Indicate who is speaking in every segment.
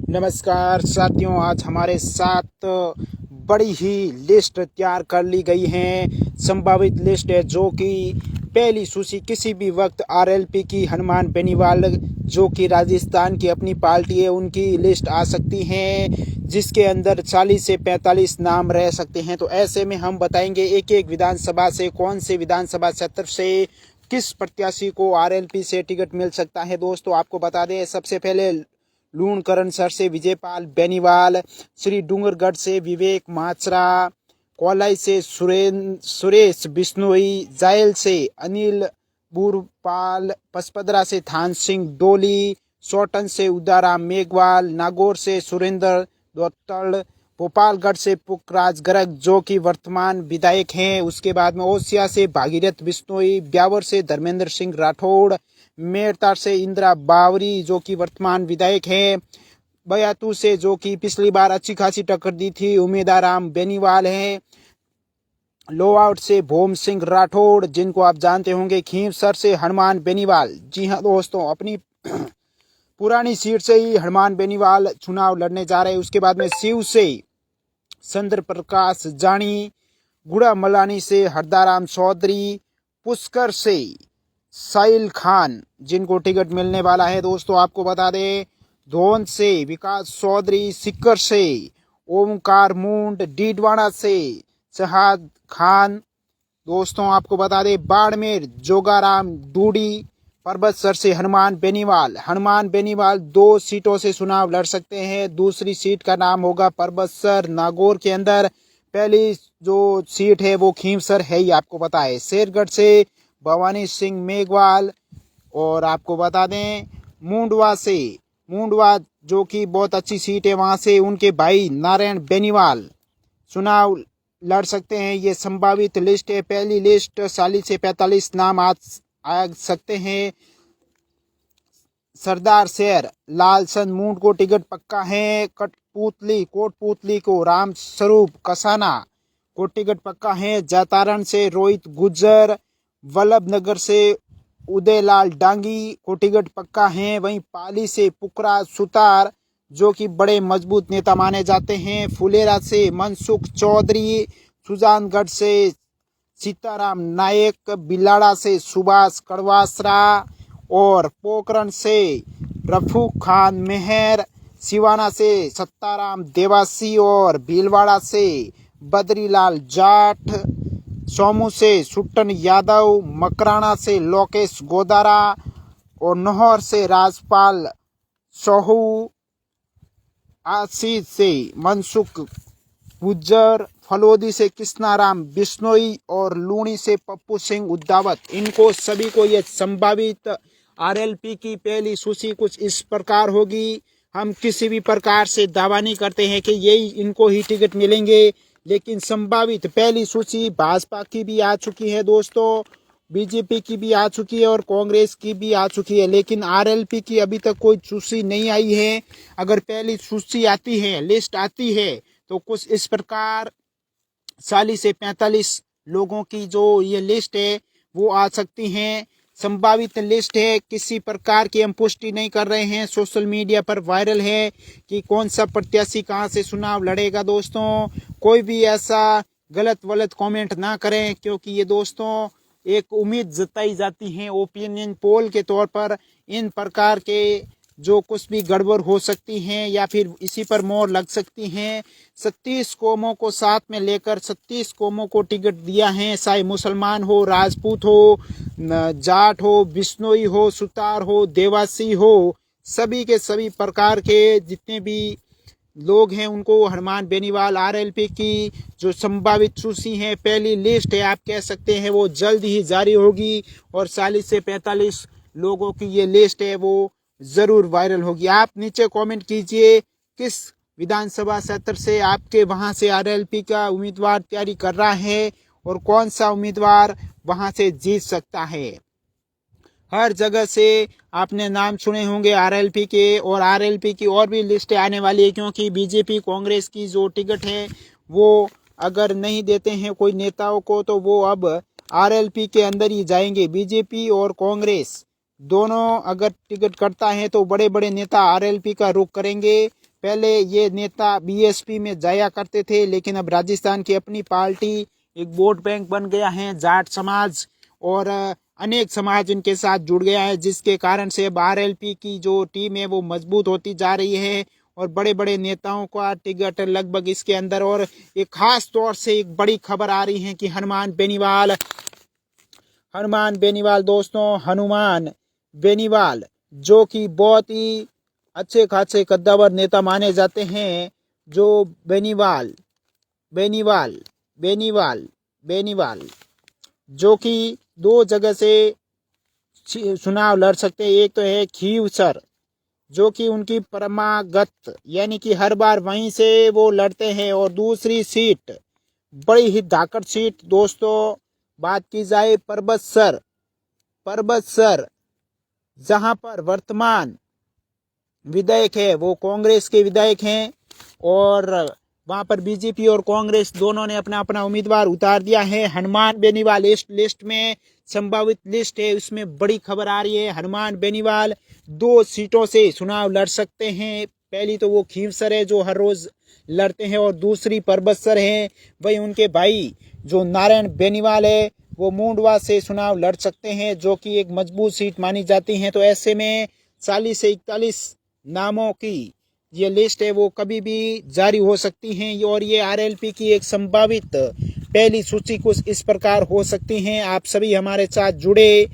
Speaker 1: नमस्कार साथियों, आज हमारे साथ बड़ी ही लिस्ट तैयार कर ली गई है। संभावित लिस्ट है जो कि पहली सूची किसी भी वक्त आरएलपी की हनुमान बेनीवाल जो कि राजस्थान की अपनी पार्टी है उनकी लिस्ट आ सकती है, जिसके अंदर 40 से 45 नाम रह सकते हैं। तो ऐसे में हम बताएंगे एक एक विधानसभा से कौन से विधानसभा क्षेत्र से किस प्रत्याशी को आरएलपी से टिकट मिल सकता है। दोस्तों आपको बता दें, सबसे पहले लूणकरणसर से विजयपाल बेनीवाल, श्री डूंगरगढ़ से विवेक माचरा, कोलाई से सुरेश बिश्नोई, जायल से अनिल बुरपाल, पचपदरा से थान सिंह डोली, सोटन से उदाराम मेघवाल, नागौर से सुरेंद्र दोत्तड़, भोपालगढ़ से पुखराज गर्ग जो कि वर्तमान विधायक हैं। उसके बाद में ओसिया से भागीरथ बिश्नोई, ब्यावर से धर्मेंद्र सिंह राठौड़, मेरतार से इंदिरा बावरी जो कि वर्तमान विधायक हैं। बयातू से जो कि पिछली बार अच्छी खासी टक्कर दी थी उम्मीदवार बेनीवाल हैं। लोआउट से भोम सिंह राठौड़ जिनको आप जानते होंगे। खींवसर से हनुमान बेनीवाल। जी हाँ दोस्तों, अपनी पुरानी सीट से ही हनुमान बेनीवाल चुनाव लड़ने जा रहे हैं। उसके बाद में शिव से चंद्र प्रकाश जानी, गुड़ा मलानी से हरदाराम चौधरी, पुष्कर से साहिल खान जिनको टिकट मिलने वाला है। दोस्तों आपको बता दें, धोन से विकास चौधरी, सिक्कर से ओमकार मुंड, डीडवाना से शहाद खान। दोस्तों आपको बता दें, बाड़मेर जोगाराम डूडी, परबतसर से हनुमान बेनीवाल 2 सीटों से चुनाव लड़ सकते हैं। दूसरी सीट का नाम होगा परबतसर। नागौर के अंदर पहली जो सीट है वो खींवसर है ही आपको पता है। शेरगढ़ से भवानी सिंह मेघवाल। और आपको बता दें, मुंडवा जो कि बहुत अच्छी सीट है, वहां से उनके भाई नारायण बेनीवाल चुनाव लड़ सकते हैं। ये संभावित लिस्ट है। पहली लिस्ट 40 से 45 नाम आ सकते हैं। सरदार शहर लालचंद मूंड को टिकट पक्का है। कोटपुतली को राम स्वरूप कसाना को टिकट पक्का है। जातारण से रोहित गुज्जर, वल्लभ नगर से उदयलाल डांगी को टिकट पक्का है। वहीं पाली से पुखराज सुतार जो कि बड़े मजबूत नेता माने जाते हैं। फुलेरा से मनसुख चौधरी, सुजानगढ़ से सीताराम नायक, बिलाड़ा से सुभाष कड़वासरा और पोखरण से रफू खान मेहर, सिवाना से सत्ताराम देवासी और भीलवाड़ा से बद्रीलाल जाट, सोमू से सुट्टन यादव, मकराना से लोकेश गोदारा और नौहर से राजपाल सोहू, आशीष से मनसुख गुज्जर, फलोदी से कृष्णाराम बिश्नोई और लूणी से पप्पू सिंह उद्दावत। इनको सभी को ये संभावित आरएलपी की पहली सूची कुछ इस प्रकार होगी। हम किसी भी प्रकार से दावा नहीं करते हैं कि यही इनको ही टिकट मिलेंगे, लेकिन संभावित पहली सूची भाजपा की भी आ चुकी है दोस्तों, बीजेपी की भी आ चुकी है और कांग्रेस की भी आ चुकी है। लेकिन आरएलपी की अभी तक कोई सूची नहीं आई है। अगर पहली सूची आती है, लिस्ट आती है, तो कुछ इस प्रकार 40 से 45 लोगों की जो ये लिस्ट है वो आ सकती हैं। संभावित लिस्ट है, किसी प्रकार की हम पुष्टि नहीं कर रहे हैं। सोशल मीडिया पर वायरल है कि कौन सा प्रत्याशी कहां से चुनाव लड़ेगा। दोस्तों कोई भी ऐसा गलत कमेंट ना करें, क्योंकि ये दोस्तों एक उम्मीद जताई जाती है ओपिनियन पोल के तौर पर। इन प्रकार के जो कुछ भी गड़बड़ हो सकती हैं या फिर इसी पर मोहर लग सकती हैं। 36 कौमों को साथ में लेकर 36 कौमों को टिकट दिया है, चाहे मुसलमान हो, राजपूत हो, जाट हो, बिश्नोई हो, सुतार हो, देवासी हो, सभी के सभी प्रकार के जितने भी लोग हैं उनको हनुमान बेनीवाल आरएलपी की जो संभावित सूची है, पहली लिस्ट है आप कह सकते हैं, वो जल्द ही जारी होगी और 40 से 45 लोगों की ये लिस्ट है वो जरूर वायरल होगी। आप नीचे कमेंट कीजिए किस विधानसभा क्षेत्र से आपके वहां से आरएलपी का उम्मीदवार तैयारी कर रहा है और कौन सा उम्मीदवार वहां से जीत सकता है। हर जगह से आपने नाम सुने होंगे आरएलपी के, और आरएलपी की और भी लिस्टें आने वाली है, क्योंकि बीजेपी कांग्रेस की जो टिकट है वो अगर नहीं देते हैं कोई नेताओं को तो वो अब आरएलपी के अंदर ही जाएंगे। बीजेपी और कांग्रेस दोनों अगर टिकट कटता है तो बड़े बड़े नेता आरएलपी का रुख करेंगे। पहले ये नेता बीएसपी में जाया करते थे, लेकिन अब राजस्थान की अपनी पार्टी एक वोट बैंक बन गया है। जाट समाज और अनेक समाज इनके साथ जुड़ गया है, जिसके कारण से अब आरएलपी की जो टीम है वो मजबूत होती जा रही है और बड़े बड़े नेताओं का टिकट लगभग इसके अंदर। और एक खास तौर से एक बड़ी खबर आ रही है कि हनुमान बेनीवाल दोस्तों, हनुमान बेनीवाल जो कि बहुत ही अच्छे खासे कद्दावर नेता माने जाते हैं, जो बेनीवाल जो कि दो जगह से चुनाव लड़ सकते हैं। एक तो है खीवसर जो कि उनकी परमागत यानी कि हर बार वहीं से वो लड़ते हैं, और दूसरी सीट बड़ी ही धाकड़ सीट दोस्तों, बात की जाए परबतसर जहां पर वर्तमान विधायक है वो कांग्रेस के विधायक हैं, और वहां पर बीजेपी और कांग्रेस दोनों ने अपना अपना उम्मीदवार उतार दिया है। हनुमान बेनीवाल लिस्ट में संभावित लिस्ट है, उसमें बड़ी खबर आ रही है। हनुमान बेनीवाल 2 सीटों से चुनाव लड़ सकते हैं। पहली तो वो खीवसर है जो हर रोज लड़ते हैं, और दूसरी परबतसर है। वही उनके भाई जो नारायण बेनीवाल है वो मूंडवा से चुनाव लड़ सकते हैं, जो कि एक मजबूत सीट मानी जाती है। तो ऐसे में 40 से 41 नामों की ये लिस्ट है वो कभी भी जारी हो सकती हैं, और ये आरएलपी की एक संभावित पहली सूची कुछ इस प्रकार हो सकती हैं। आप सभी हमारे साथ जुड़े,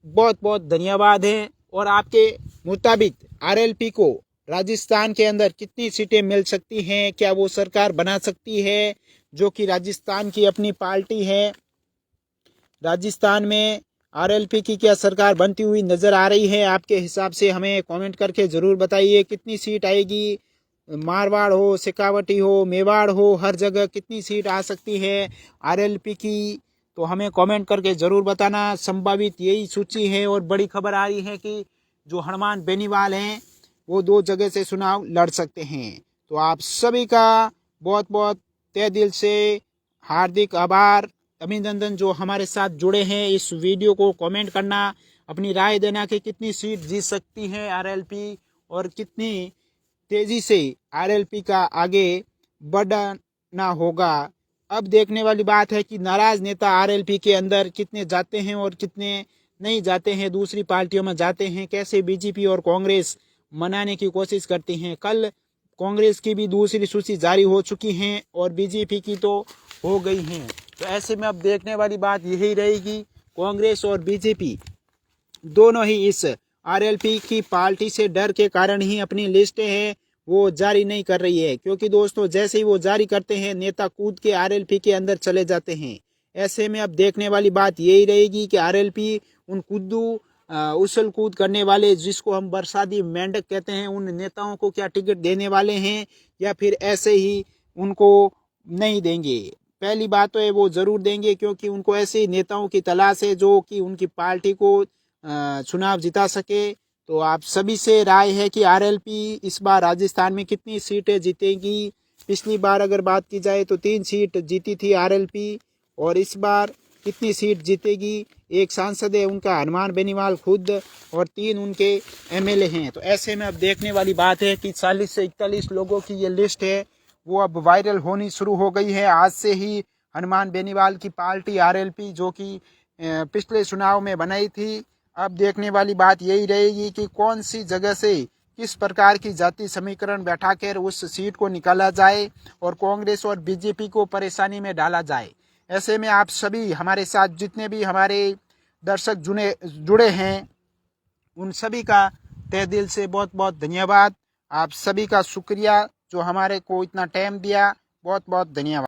Speaker 1: बहुत बहुत धन्यवाद है। और आपके मुताबिक आरएलपी को राजस्थान के अंदर कितनी सीटें मिल सकती हैं? क्या वो सरकार बना सकती है, जो कि राजस्थान की अपनी पार्टी है? राजस्थान में आरएलपी की क्या सरकार बनती हुई नजर आ रही है? आपके हिसाब से हमें कमेंट करके जरूर बताइए। कितनी सीट आएगी? मारवाड़ हो, शेखावटी हो, मेवाड़ हो, हर जगह कितनी सीट आ सकती है आरएलपी की? तो हमें कमेंट करके जरूर बताना। संभावित यही सूची है, और बड़ी खबर आ रही है कि जो हनुमान बेनीवाल हैं वो 2 जगह से चुनाव लड़ सकते हैं। तो आप सभी का बहुत बहुत तहे दिल से हार्दिक आभार, अभिनंदन जो हमारे साथ जुड़े हैं। इस वीडियो को कमेंट करना, अपनी राय देना कि कितनी सीट जीत सकती है आरएलपी, और कितनी तेजी से आरएलपी का आगे बढ़ना होगा। अब देखने वाली बात है कि नाराज नेता आरएलपी के अंदर कितने जाते हैं और कितने नहीं जाते हैं, दूसरी पार्टियों में जाते हैं। कैसे बीजेपी और कांग्रेस मनाने की कोशिश करती हैं। कल कांग्रेस की भी दूसरी सूची जारी हो चुकी है, और बीजेपी की तो हो गई है। तो ऐसे में अब देखने वाली बात यही रहेगी, कांग्रेस और बीजेपी दोनों ही इस आरएलपी की पार्टी से डर के कारण ही अपनी लिस्टें हैं वो जारी नहीं कर रही है। क्योंकि दोस्तों जैसे ही वो जारी करते हैं, नेता कूद के आरएलपी के अंदर चले जाते हैं। ऐसे में अब देखने वाली बात यही रहेगी कि आरएलपी उन उछल कूद करने वाले, जिसको हम बरसाती मेंढक कहते हैं, उन नेताओं को क्या टिकट देने वाले हैं, या फिर ऐसे ही उनको नहीं देंगे? पहली बात तो है वो जरूर देंगे, क्योंकि उनको ऐसे नेताओं की तलाश है जो कि उनकी पार्टी को चुनाव जिता सके। तो आप सभी से राय है कि आरएलपी इस बार राजस्थान में कितनी सीटें जीतेगी? पिछली बार अगर बात की जाए तो 3 सीट जीती थी आरएलपी, और इस बार कितनी सीट जीतेगी? एक सांसद है उनका हनुमान बेनीवाल खुद, और 3 उनके एमएलए हैं। तो ऐसे में अब देखने वाली बात है कि 40 से 41 लोगों की ये लिस्ट है वो अब वायरल होनी शुरू हो गई है। आज से ही हनुमान बेनीवाल की पार्टी आरएलपी जो कि पिछले चुनाव में बनाई थी, अब देखने वाली बात यही रहेगी कि कौन सी जगह से किस प्रकार की जाति समीकरण बैठाकर उस सीट को निकाला जाए और कांग्रेस और बीजेपी को परेशानी में डाला जाए। ऐसे में आप सभी हमारे साथ जितने भी हमारे दर्शक जुड़े हैं उन सभी का तहे दिल से बहुत बहुत धन्यवाद। आप सभी का शुक्रिया जो हमारे को इतना टाइम दिया। बहुत बहुत धन्यवाद।